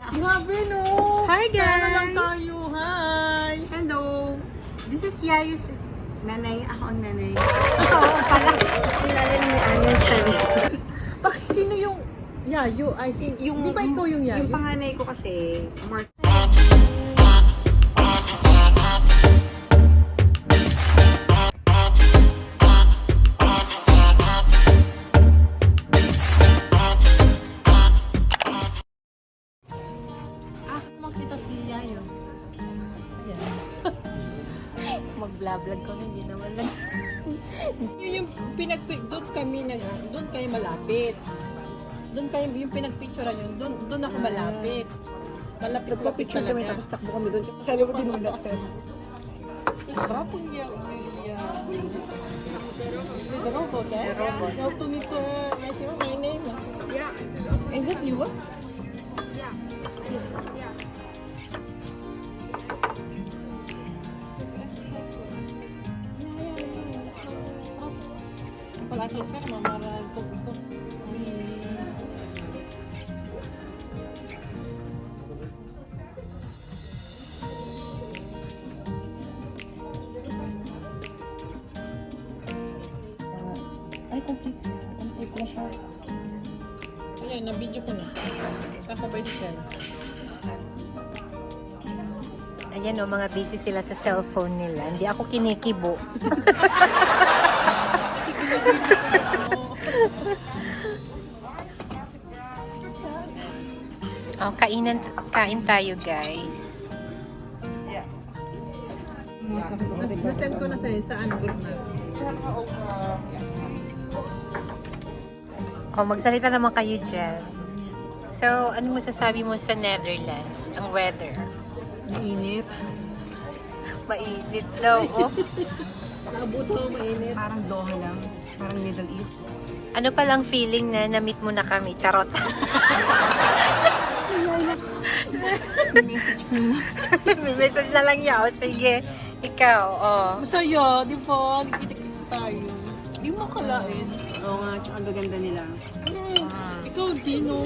Grabe no! Hi guys! Sana lang tayo, hi! Hello! This is YaYus. Nanay, ako ang nanay. Oo, pala. Kilala ni Marian siya. Sino yung Yayu? I think, di ba ikaw yung Yayu? Yung panganay ko kasi, Mark. Makita si Yayu. Ayan. Mag-vlog ko na, hindi naman lang. Yung doon kayo malapit. Doon kayo, yung pinagpicturean yun, doon ako malapit. Malapit kami, talaga. tapos takbo kami doon. Sabi ko din muna. Sarap yung the robot, eh? The robot. How to meet my name. Yeah. Is it you? Yeah. Yeah. Palagi ka naman, marang ito. Ay, complete. Complete na siya. Ayan, na-video ko na. Kakabay siya. Ayan o, mga busy sila sa cellphone nila. Hindi ako kinikibo. Oh, kain tayo, guys. Nasend ko na sa'yo sa group na. Oh, magsalita naman kayo dyan. So, ano masasabi mo sa Netherlands? Ang weather? Mainit. Mainit daw, oh. Naabuto ako mainit. Parang Doha lang. Parang Middle East. Ano palang feeling na na-meet mo na kami? Charot. Message mo na. May message na lang niya. O, sige. Ikaw, oh. Masaya, di ba? Nagkita-kita tayo. Di mo kalain. Oo nga, tsaka ang gaganda nila. Ikaw, Dino.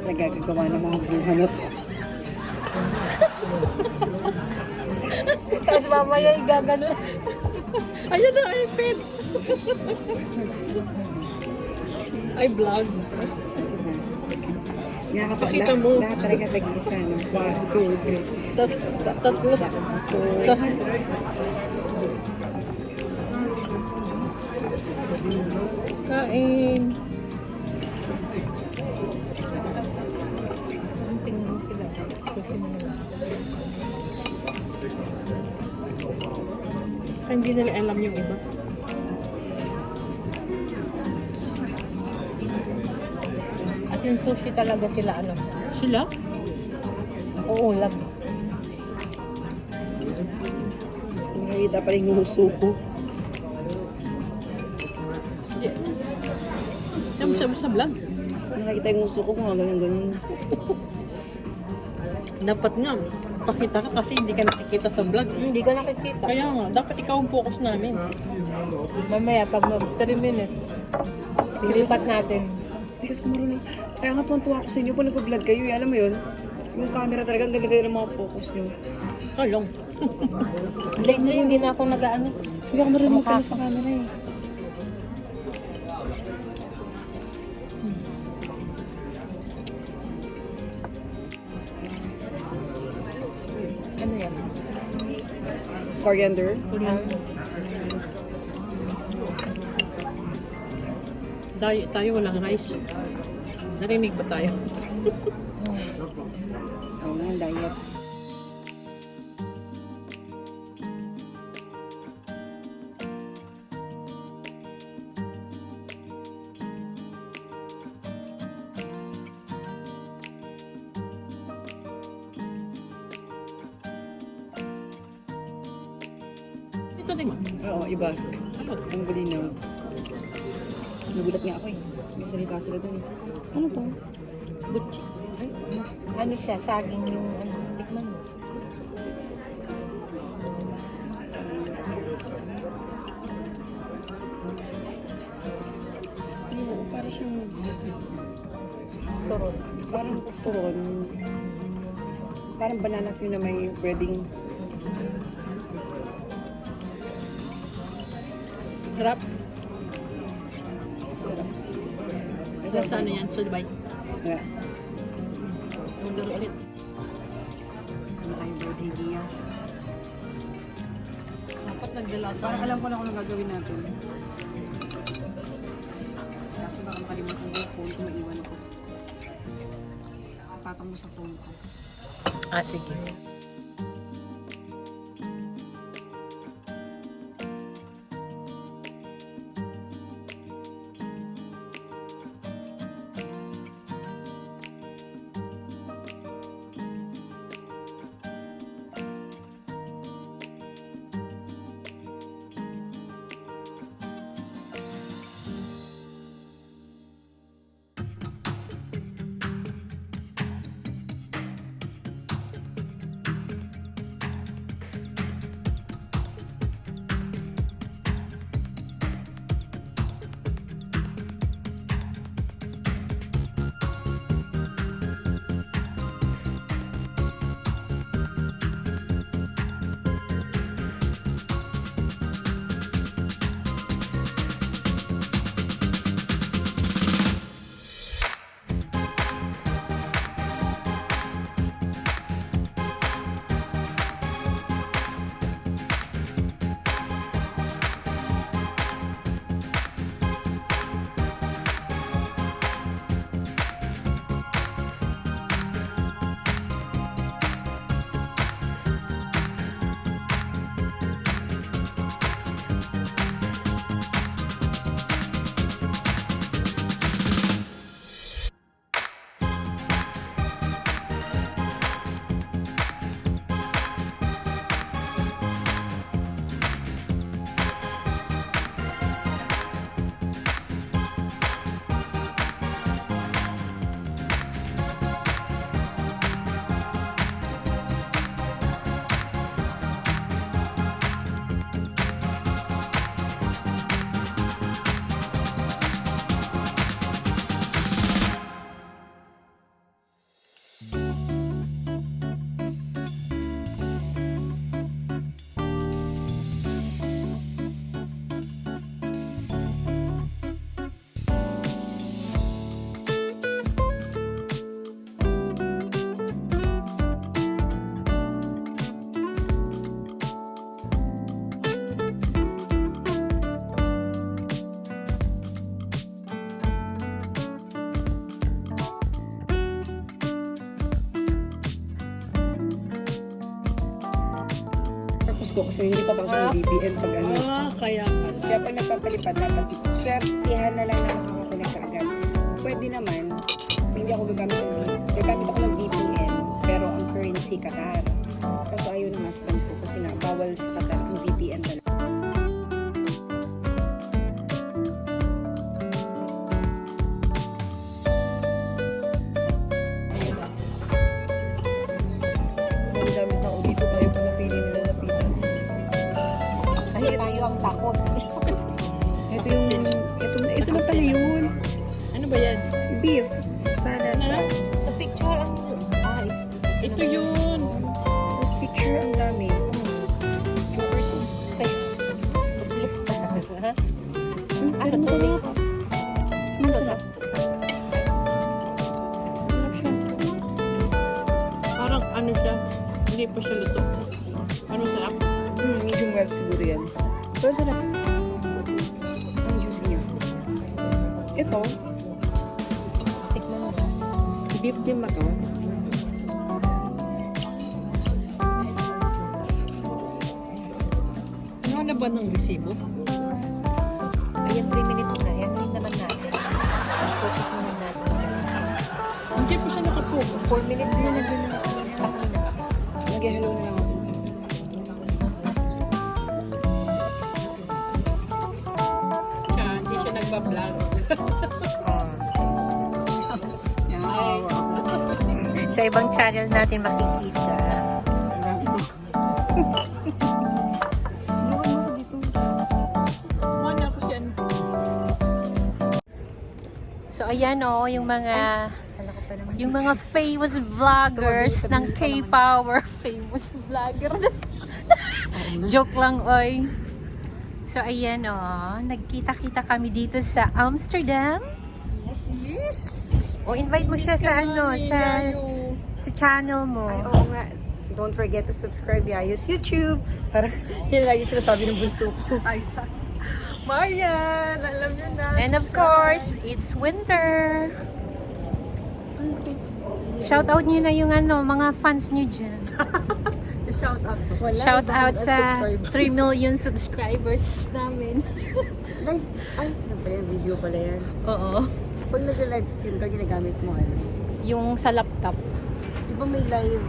Nagagagawa ng mga buhan na to. Tapos mamaya igagano. Ayan na, iPad. Ay, vlog. Pakita mo. Lahat talaga nag-iisa. 1, 2, 3. Tatlo. Kain. Kaya hindi nila alam yung iba. As in sushi talaga sila, ano? Sila? Uulam. Nakikita pa rin yung suko. Yung sa vlog. Nakikita yung suko kung ganyan-ganyan. Dapat nga, pakita ka kasi hindi ka nakikita sa vlog. Hindi ka nakikita. Kaya nga, dapat ikaw ang focus namin. Mamaya, pag 3 minutes, pilipat natin. Hindi kasi marunong. Kaya nga tuwan-tuwa ako sa inyo pag nag-vlog kayo. Alam mo yun? Yung camera talaga, ang ganda ng mga focus nyo. Kalong. Late na hindi na ako nag-ano. Hindi ako marunong magkano sa camera eh. Ano yan? Coriander. Tayo walang rice. Narinig ba tayo? Oo nga, diet. natin mo? Oo, iba. Ano? Ang bulinaw. Nagulat nga ako eh. May salita sila doon eh. Ano to? Butchi. Ay, Ano siya? Saging yung ano. Tikman mo. para siyang Turon. parang turon. Parang banana cue na may breading. Sarap. Lasa ano yan? So, bye. Yeah. Order ulit. Ano kayo bread idea? Dapat nagdalata. Parang alam ko na kung ano gagawin natin. Kaso baka makalimutan ko yung phone ko, maiwan ako. Patong mo sa phone ko. Ah, sige. Ko kasi hindi pa pasok ng BPM pag ano. Kaya pala. Kaya pag nagpapalipad, dapat swertihan na lang na makakunik ka agad. Pwede naman, hindi ako gagamit ako ng BPM, pero ang currency Qatar. Kaso ayaw ng husband ko kasi nga, bawal sa Qatar ang BPM talaga. Ang dami tao dito, tayo pa napili nila lapitan. Kasi tayo ang takot. Ito yung, ito na pala yun. Ano ba yan? Beef. Salad. Ano? Sa picture ang... Ah, Ito yun. Sa picture ang dami. Ano to? Masarap. Masarap siya. Parang ano siya. Hindi pa siya luto. Ano sarap? Medium well siguro yan. Pero sarap. Ang juicy niya. Ito, Tikman mo. beef din ba to? Ano na ba ng resibo? Ayan, 3 minutes na. Yan din naman natin. Focus naman natin. Hindi pa siya nakapokus. 4 minutes na. Stop mo na. Mag-hello na lang ako. Oh. Yan. Sa ibang channel natin makikita. Mana ko siya. So ayan oh, yung mga famous vloggers ng K-Power. Famous vlogger. Joke lang, oy. So ayan oh, nagkita-kita kami dito sa Amsterdam. Yes. O invite mo siya sa ano, sa channel mo. Ay, oo nga. Don't forget to subscribe, YaYus U-Chub. Parang yun lagi sinasabi ng bunso ko. Marian, alam niyo na. And of course, it's winter. Shout out niyo na yung ano, mga fans niyo dyan. Shout out. Shout out sa 3 million subscribers namin. Live. Ay, ano pala yan? Video pala yan. Oo. Pag nag-live stream ka, ginagamit mo ano? Yung sa laptop. Di ba may live